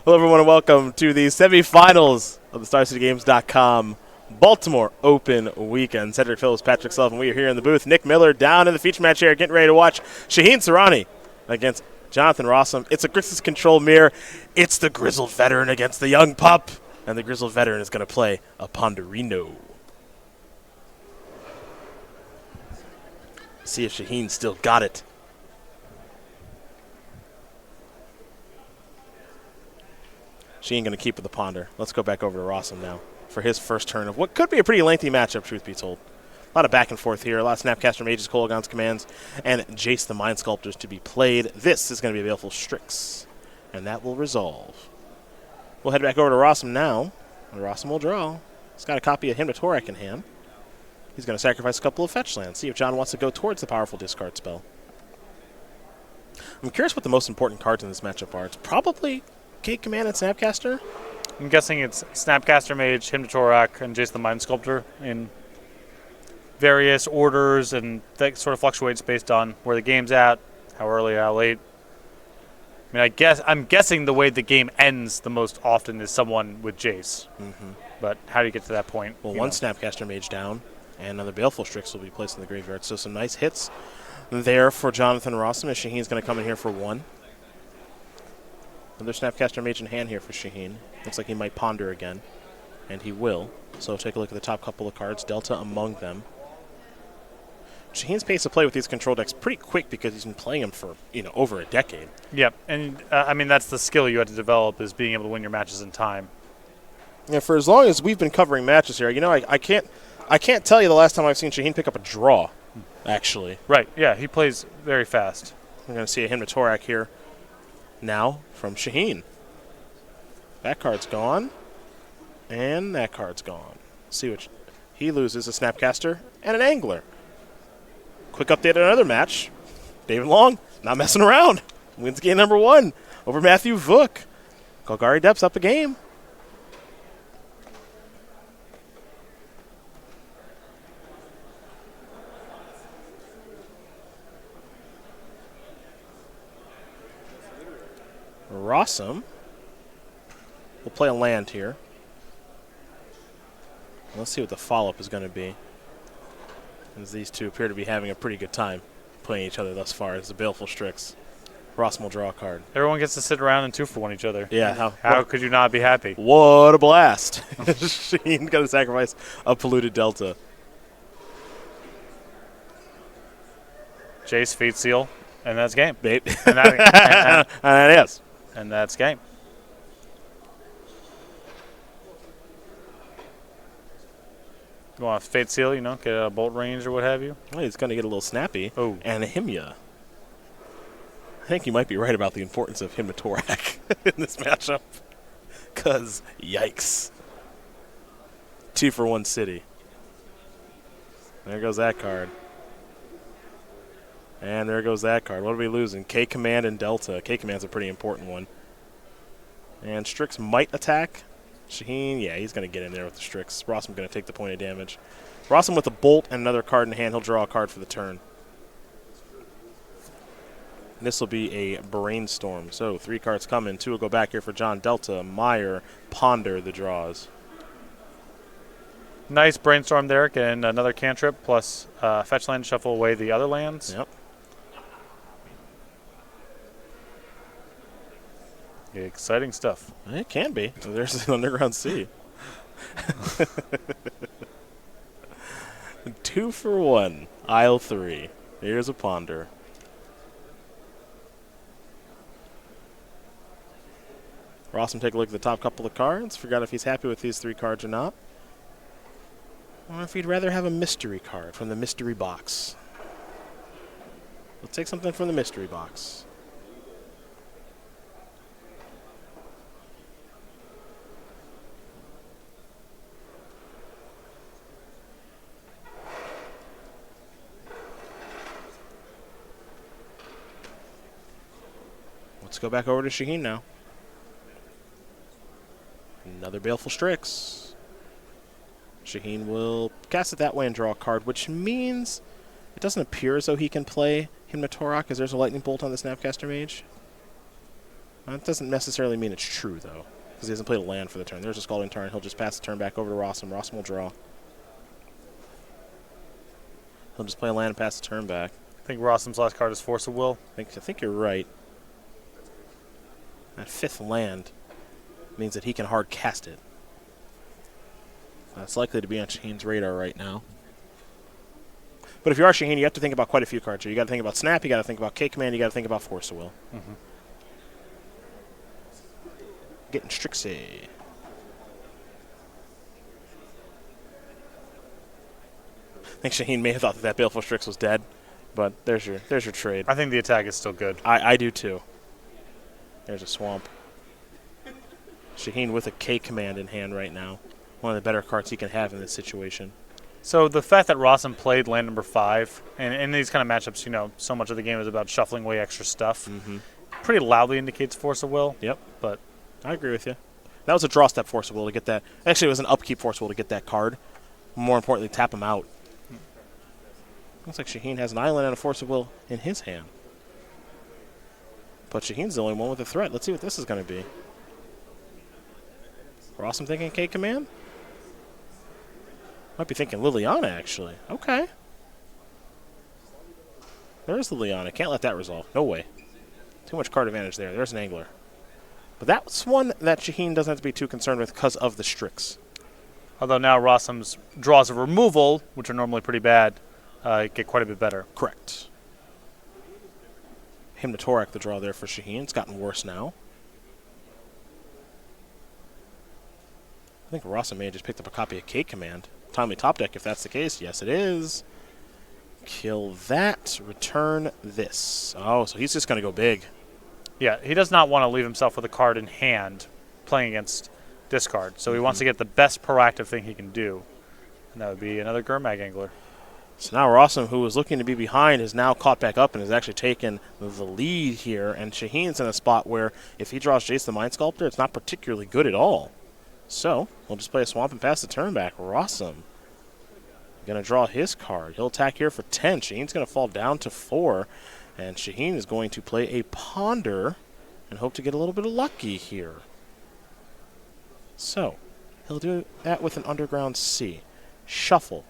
Hello, everyone, and welcome to the semifinals of the StarCityGames.com Baltimore Open Weekend. Cedric Phillips, Patrick Sullivan, we are here in the booth. Nick Miller down in the feature match area, getting ready to watch Shaheen Soorani against Jonathan Rosum. It's a Grixis control mirror. It's the grizzled veteran against the young pup, and the grizzled veteran is going to play a Ponderino. See if Shaheen still got it. She ain't going to keep with the Ponder. Let's go back over to Rosum now for his first turn of what could be a pretty lengthy matchup, truth be told. A lot of back and forth here. A lot of Snapcaster Mages, Kolaghan's Commands, and Jace the Mind Sculptors to be played. This is going to be a Baleful Strix, and that will resolve. We'll head back over to Rosum now. And Rosum will draw. He's got a copy of Hymn to Torak in hand. He's going to sacrifice a couple of fetch lands. See if John wants to go towards the powerful discard spell. I'm curious what the most important cards in this matchup are. It's probably Gate Command and Snapcaster? I'm guessing it's Snapcaster Mage, Hymn to Torak, and Jace the Mind Sculptor in various orders, and that sort of fluctuates based on where the game's at, how early, how late. I mean, I'm guessing the way the game ends the most often is someone with Jace. But how do you get to that point? Well, one Snapcaster Mage down, and another Baleful Strix will be placed in the graveyard. So some nice hits there for Jonathan Rosum, as Shaheen's going to come in here for one. Another Snapcaster Mage in hand here for Shaheen. Looks like he might ponder again, and he will. So take a look at the top couple of cards, Delta among them. Shaheen's pace of play with these control decks pretty quick because he's been playing them for, over a decade. Yep, and I mean, that's the skill you have to develop, is being able to win your matches in time. Yeah, for as long as we've been covering matches here, I can't tell you the last time I've seen Shaheen pick up a draw, actually. Right, yeah, he plays very fast. We're going to see a Hymn to Torak here now from Shaheen. That card's gone, and that card's gone. See what he loses: a Snapcaster and an Angler. Quick update on another match. David Long, not messing around. Wins game number 1 over Matthew Vuk. Golgari Depth's up a game. Rosum will play a land here. Let's see what the follow-up is going to be, as these two appear to be having a pretty good time playing each other thus far. As the Baleful Strix. Rosum will draw a card. Everyone gets to sit around and 2-for-1 each other. Yeah. How could you not be happy? What a blast. Shaheen got to sacrifice a Polluted Delta. Jace, Fate Seal, and that's game. And that is. And that's game. You want a Fate Seal, get a Bolt Range or what have you? Well, he's going to get a little snappy. Oh. And a Hymya. I think you might be right about the importance of Hymn to Torak in this matchup. Because, yikes. 2-for-1 city. There goes that card. And there goes that card. What are we losing? K-Command and Delta. K-Command's a pretty important one. And Strix might attack. Shaheen, yeah, he's going to get in there with the Strix. Rosum going to take the point of damage. Rosum with a Bolt and another card in hand. He'll draw a card for the turn. This will be a Brainstorm. So 3 cards coming. 2 will go back here for John. Delta, Meyer, Ponder the draws. Nice Brainstorm there, and another cantrip plus fetch land, shuffle away the other lands. Yep. Exciting stuff. It can be. There's an Underground Sea. 2-for-1. Aisle 3. Here's a Ponder. Rosum, take a look at the top couple of cards. Forgot if he's happy with these 3 cards or not. Or if he'd rather have a mystery card from the mystery box. We'll take something from the mystery box. Let's go back over to Shaheen now. Another Baleful Strix. Shaheen will cast it that way and draw a card, which means it doesn't appear as though he can play Hymn to Torak, because there's a Lightning Bolt on the Snapcaster Mage. That doesn't necessarily mean it's true, though, because he hasn't played a land for the turn. There's a Scalding Tarn. He'll just pass the turn back over to Rosum. Rosum will draw. He'll just play a land and pass the turn back. I think Rosum's last card is Force of Will. I think you're right. That 5th land means that he can hard cast it. That's likely to be on Shaheen's radar right now. But if you are Shaheen, you have to think about quite a few cards here. You got to think about Snap, you got to think about K-Command, you got to think about Force of Will. Getting Strixie. I think Shaheen may have thought that Baleful Strix was dead, but there's your trade. I think the attack is still good. I do too. There's a Swamp. Shaheen with a K-Command in hand right now. One of the better cards he can have in this situation. So the fact that Rosum played land number 5, and in these kind of matchups, you know, so much of the game is about shuffling away extra stuff, pretty loudly indicates Force of Will. Yep. But I agree with you. That was a draw step Force of Will to get that. Actually, it was an upkeep Force of Will to get that card. More importantly, tap him out. Looks like Shaheen has an island and a Force of Will in his hand. But Shaheen's the only one with a threat. Let's see what this is going to be. Rosum thinking K-Command? Might be thinking Liliana, actually. Okay. There's Liliana. Can't let that resolve. No way. Too much card advantage there. There's an Angler. But that's one that Shaheen doesn't have to be too concerned with because of the Strix. although now Rosum's draws of removal, which are normally pretty bad, get quite a bit better. Correct. Hymnotoric, the draw there for Shaheen. It's gotten worse now. I think Rosum may have just picked up a copy of K-Command. Timely top deck, if that's the case. Yes, it is. Kill that. Return this. Oh, so he's just going to go big. Yeah, he does not want to leave himself with a card in hand playing against discard. So he wants to get the best proactive thing he can do. And that would be another Gurmag Angler. So now Rosum, who was looking to be behind, has now caught back up and has actually taken the lead here. And Shaheen's in a spot where if he draws Jace the Mind Sculptor, it's not particularly good at all. So we'll just play a Swamp and pass the turn back. Rosum going to draw his card. He'll attack here for 10. Shaheen's going to fall down to 4. And Shaheen is going to play a Ponder and hope to get a little bit of lucky here. So he'll do that with an Underground Sea. Shuffle.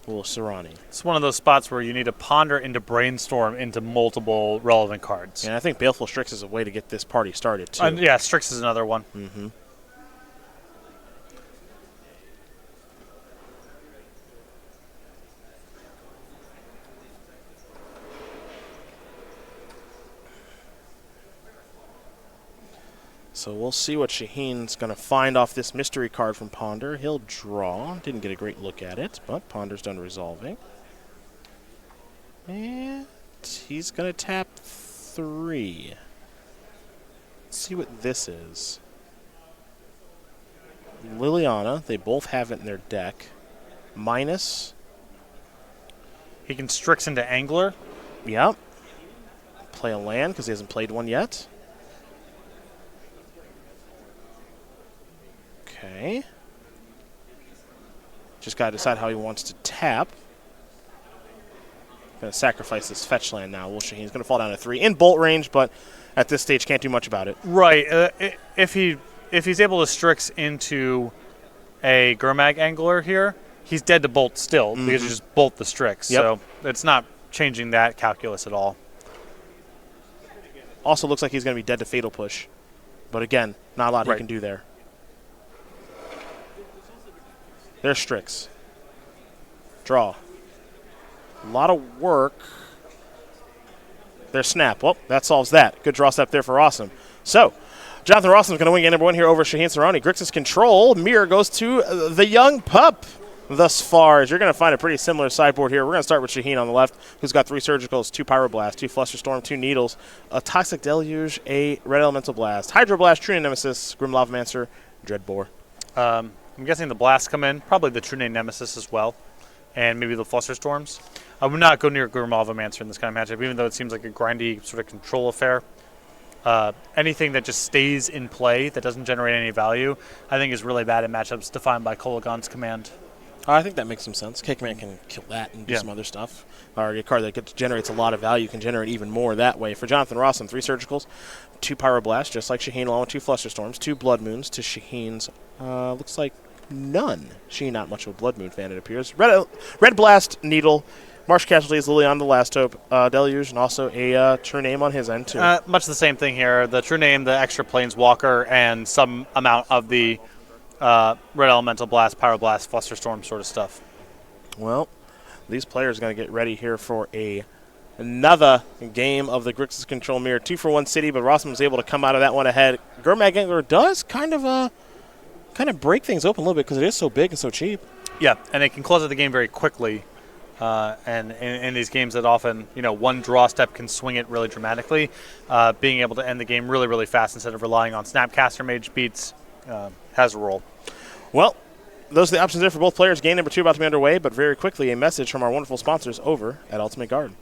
Soorani. It's one of those spots where you need to ponder into brainstorm into multiple relevant cards. And I think Baleful Strix is a way to get this party started, too. Yeah, Strix is another one. Mm-hmm. So we'll see what Shaheen's going to find off this mystery card from Ponder. He'll draw. Didn't get a great look at it, but Ponder's done resolving. And he's going to tap 3. Let's see what this is. Liliana, they both have it in their deck. Minus. He can Strix into Angler. Yep. Play a land because he hasn't played one yet. Okay. Just got to decide how he wants to tap. Going to sacrifice this fetch land now. Will Shaheen's going to fall down to 3 in bolt range, but at this stage can't do much about it. Right. If he's able to Strix into a Gurmag Angler here, he's dead to bolt still because you just bolt the Strix. Yep. So it's not changing that calculus at all. Also looks like he's going to be dead to Fatal Push. But again, not a lot he Right. can do there. There's Strix. Draw. A lot of work. There's Snap. Well, that solves that. Good draw step there for Rosum. So, Jonathan Rosum is going to win game number 1 here over Shaheen Soorani. Grixis control. Mirror goes to the young pup thus far. As you're going to find a pretty similar sideboard here. We're going to start with Shaheen on the left, who's got 3 Surgicals, 2 Pyroblast, 2 Flusterstorm, 2 Needles, a Toxic Deluge, a Red Elemental Blast, Hydroblast, True Nemesis, Grim Lavamancer, Dreadbore. I'm guessing the Blasts come in, probably the True Name Nemesis as well, and maybe the Flusterstorms. I would not go near Grim Lavamancer in this kind of matchup, even though it seems like a grindy sort of control affair. Anything that just stays in play, that doesn't generate any value, I think is really bad in matchups defined by Kolaghan's command. I think that makes some sense. Cakeman can kill that and do some other stuff. Or a card that generates a lot of value can generate even more that way. For Jonathan Rosum, 3 Surgicals, 2 Pyroblasts, just like Shaheen, along with 2 Flusterstorms, 2 Blood Moons to Shaheen's, looks like none. Shaheen not much of a Blood Moon fan, it appears. Red Blast, Needle, Marsh Casualties, Lilion, the Last Hope, Deluge, and also a True Name on his end, too. Much the same thing here. The True Name, the extra Planeswalker, and some amount of the Red Elemental Blast, Pyroblast, Flusterstorm sort of stuff. Well, these players are going to get ready here for another game of the Grixis Control Mirror. 2-for-1 City, but Rossum was able to come out of that one ahead. Gurmag Angler does kind of break things open a little bit because it is so big and so cheap. Yeah, and it can close out the game very quickly. And in these games that often, one draw step can swing it really dramatically. Being able to end the game really, really fast instead of relying on Snapcaster Mage beats has a role. Well, those are the options there for both players. Game number 2 about to be underway, but very quickly a message from our wonderful sponsors over at Ultimate Guard.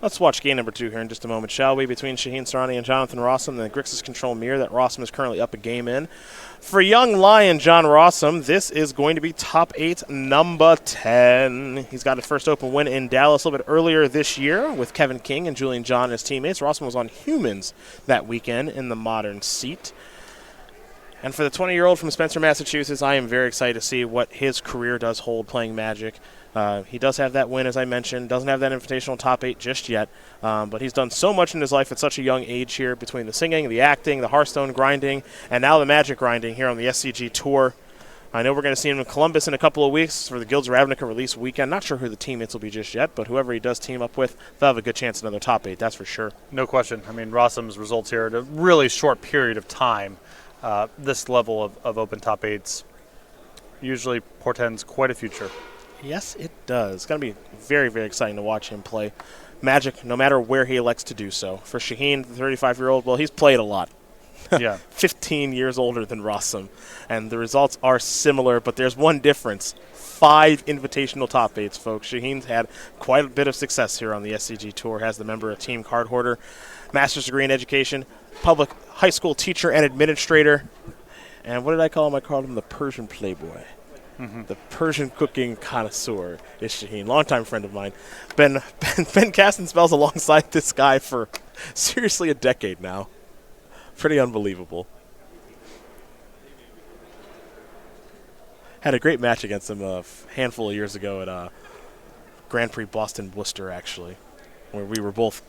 Let's watch game number 2 here in just a moment, shall we? Between Shaheen Soorani and Jonathan Rossum, the Grixis Control Mirror that Rossum is currently up a game in. For young lion John Rossum, this is going to be top 8, number 10. He's got his first open win in Dallas a little bit earlier this year with Kevin King and Julian John and his teammates. Rossum was on Humans that weekend in the Modern seat. And for the 20-year-old from Spencer, Massachusetts, I am very excited to see what his career does hold playing Magic. He does have that win, as I mentioned. Doesn't have that invitational top 8 just yet. But he's done so much in his life at such a young age here, between the singing, the acting, the Hearthstone grinding, and now the Magic grinding here on the SCG Tour. I know we're going to see him in Columbus in a couple of weeks for the Guilds Ravnica release weekend. Not sure who the teammates will be just yet, but whoever he does team up with, they'll have a good chance at another top 8, that's for sure. No question. I mean, Rossum's results here at a really short period of time. This level of open top 8s usually portends quite a future. Yes, it does. It's going to be very, very exciting to watch him play Magic, no matter where he elects to do so. For Shaheen, the 35-year-old, well, he's played a lot. Yeah. 15 years older than Rossum. And the results are similar, but there's one difference. 5 invitational top 8s, folks. Shaheen's had quite a bit of success here on the SCG Tour, has the member of Team Card Hoarder, master's degree in education, public high school teacher and administrator. And what did I call him? I called him the Persian Playboy. Mm-hmm. The Persian cooking connoisseur is Shaheen, longtime friend of mine. Been casting spells alongside this guy for seriously a decade now. Pretty unbelievable. Had a great match against him a handful of years ago at Grand Prix Boston Worcester, actually, where we were both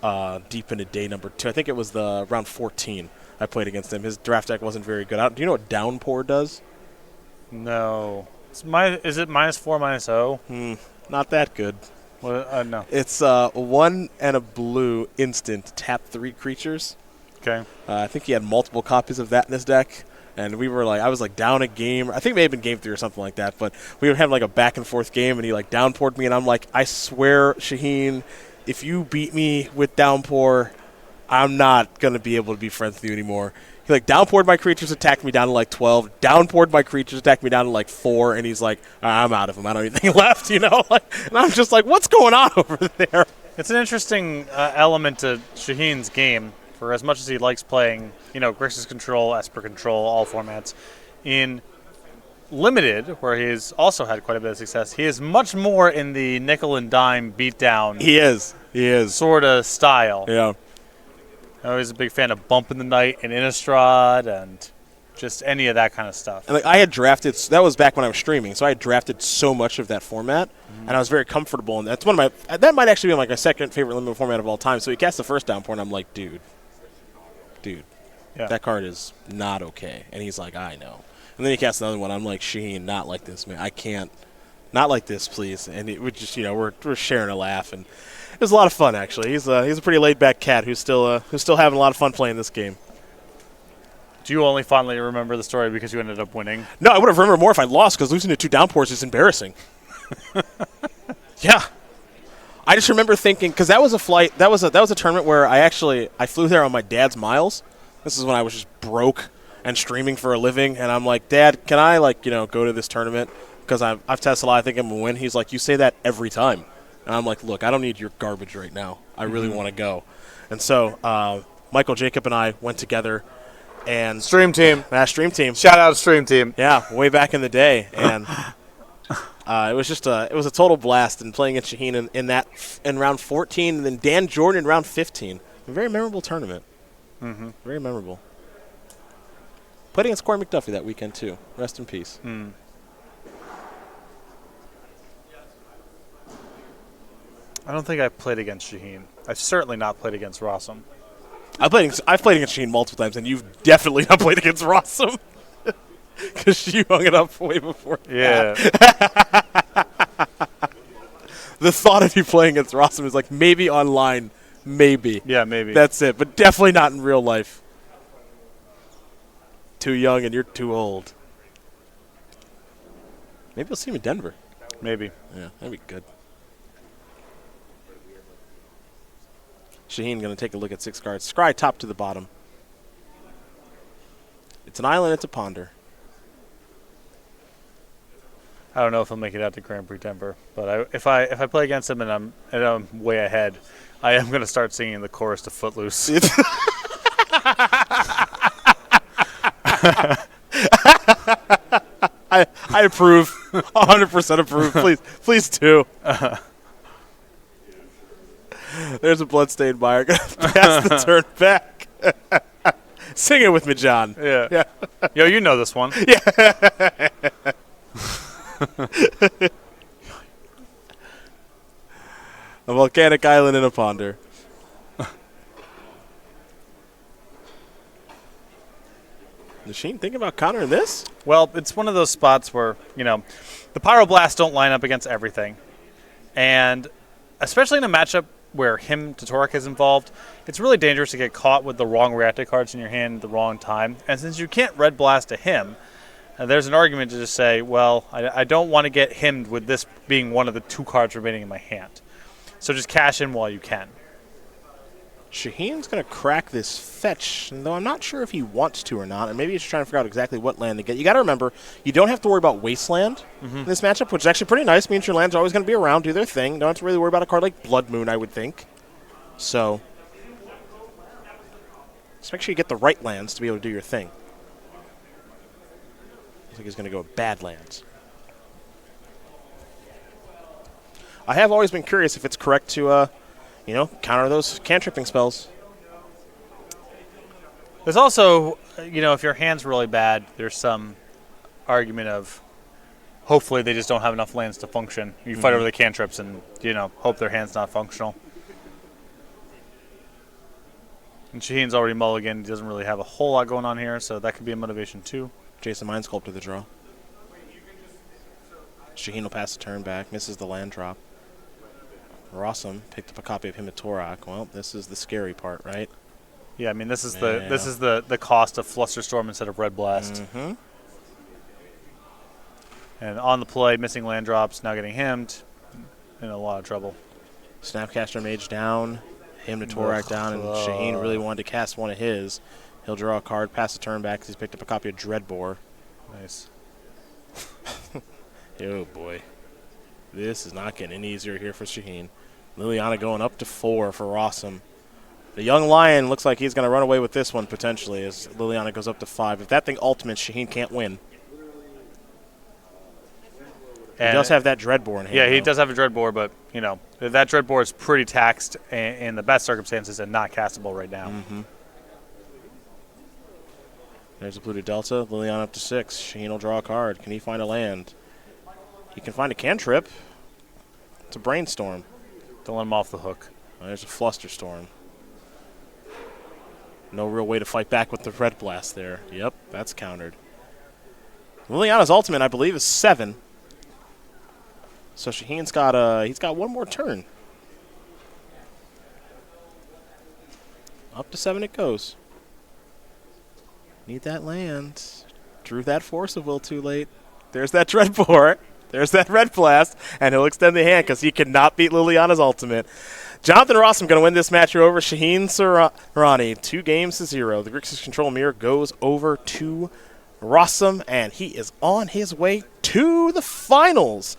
deep into day number 2. I think it was the round 14 I played against him. His draft deck wasn't very good. Do you know what Downpour does? No. Is it -4, -0? Not that good. Well, no. It's 1 and a blue instant, tap 3 creatures. Okay. I think he had multiple copies of that in his deck. And we were I was down a game. I think it may have been game 3 or something like that. But we were having a back and forth game, and he downpoured me, and I'm like, I swear, Shaheen, if you beat me with Downpour, I'm not going to be able to be friends with you anymore. He downpoured my creatures, attacked me down to 12. Downpoured my creatures, attacked me down to 4. And he's like, I'm out of him. I don't have anything left, And I'm just like, what's going on over there? It's an interesting element to Shaheen's game. For as much as he likes playing, Grixis Control, Esper Control, all formats, in Limited, where he's also had quite a bit of success, he is much more in the nickel and dime beatdown. He is. Sort of style. Yeah. He's a big fan of Bump in the Night and Innistrad and just any of that kind of stuff. And I had drafted, that was back when I was streaming, so I had drafted so much of that format, and I was very comfortable. And that's that might actually be my second favorite Limited format of all time. So he cast the first Downpour, and I'm like, dude, that card is not okay. And he's like, I know. And then he casts another one. I'm like, Shaheen, not like this, man. I can't not like this, please. And it would just, we're sharing a laugh, and it was a lot of fun, actually. He's a pretty laid-back cat who's still having a lot of fun playing this game. Do you only fondly remember the story because you ended up winning? No, I would have remembered more if I lost, because losing to 2 downpours is embarrassing. Yeah. I just remember thinking, because that was a flight, that was a tournament where I flew there on my dad's miles. This is when I was just broke and streaming for a living, and I'm like, Dad, can I go to this tournament? Because I've tested a lot, I think I'm going to win. He's like, you say that every time. And I'm like, look, I don't need your garbage right now. I really want to go. And so Michael, Jacob, and I went together. And Stream team. Stream team. Shout out Stream team. Yeah, way back in the day. And it was a total blast. And playing against Shaheen in round 14, and then Dan Jordan in round 15. A very memorable tournament. Mm-hmm. Very memorable. Played against Corey McDuffie that weekend, too. Rest in peace. Mm. I don't think I've played against Shaheen. I've certainly not played against Rosum. I've played against Shaheen multiple times, and you've definitely not played against Rosum. Because you hung it up way before. Yeah. The thought of you playing against Rosum is like maybe online, maybe. Yeah, maybe. That's it, but definitely not in real life. Too young and you're too old. Maybe we'll see him in Denver. Maybe. Yeah, that'd be good. Shaheen going to take a look at 6 cards. Scry top to the bottom. It's an island, it's a ponder. I don't know if he'll make it out to Grand Prix Denver, but if I play against him and I'm way ahead, I am going to start singing the chorus to Footloose. I approve. 100% approve. Please do. There's a bloodstained Meyer. Gonna pass the turn back. Sing it with me, John. Yeah. Yo, you know this one. Yeah. A volcanic island in a ponder. Machine, think about countering this? Well, it's one of those spots where, the Pyroblasts don't line up against everything. And especially in a matchup where Totorak is involved, it's really dangerous to get caught with the wrong reactive cards in your hand at the wrong time. And since you can't Red Blast to him, there's an argument to just say, well, I don't want to get himmed with this being one of the 2 cards remaining in my hand. So just cash in while you can. Shaheen's going to crack this fetch, though I'm not sure if he wants to or not, and maybe he's trying to figure out exactly what land to get. You got to remember, you don't have to worry about Wasteland in this matchup, which is actually pretty nice. Means your lands are always going to be around, do their thing. Don't have to really worry about a card like Blood Moon, I would think. So, just make sure you get the right lands to be able to do your thing. I think he's going to go with bad lands. I have always been curious if it's correct to counter those cantripping spells. There's also, if your hand's really bad, there's some argument of hopefully they just don't have enough lands to function. You fight over the cantrips and, hope their hand's not functional. And Shaheen's already mulliganed. He doesn't really have a whole lot going on here, so that could be a motivation too. Jason Mind Sculptor the draw. Shaheen will pass the turn back, misses the land drop. Rosum picked up a copy of Himatorak. Well, this is the scary part, right? Yeah, I mean this is the cost of Flusterstorm instead of Red Blast. Mm-hmm. And on the play, missing land drops, now getting hemmed, in a lot of trouble. Snapcaster Mage down, Himatorak down, and Shaheen really wanted to cast one of his. He'll draw a card, pass the turn back because he's picked up a copy of Dreadbore. Nice. Oh boy. This is not getting any easier here for Shaheen. Liliana going up to 4 for Rosum. The young lion looks like he's going to run away with this one potentially as Liliana goes up to 5. If that thing ultimates, Shaheen can't win. He does have that Dreadbore in hand. Yeah, he does have a Dreadbore, but, that Dreadbore is pretty taxed in the best circumstances and not castable right now. Mm-hmm. There's a Pluto Delta. Liliana up to 6. Shaheen will draw a card. Can he find a land? He can find a cantrip. It's a Brainstorm. Don't let him off the hook. There's a Flusterstorm. No real way to fight back with the Red Blast there. Yep, that's countered. Liliana's ultimate, I believe, is 7. So Shaheen's got one more turn. Up to 7 it goes. Need that land. Drew that Force of Will too late. There's that Dreadbore. There's that Red Blast. And he'll extend the hand because he cannot beat Liliana's ultimate. Jonathan Rosum going to win this match here over Shaheen Soorani. 2-0. The Grixis Control Mirror goes over to Rosum, and he is on his way to the finals.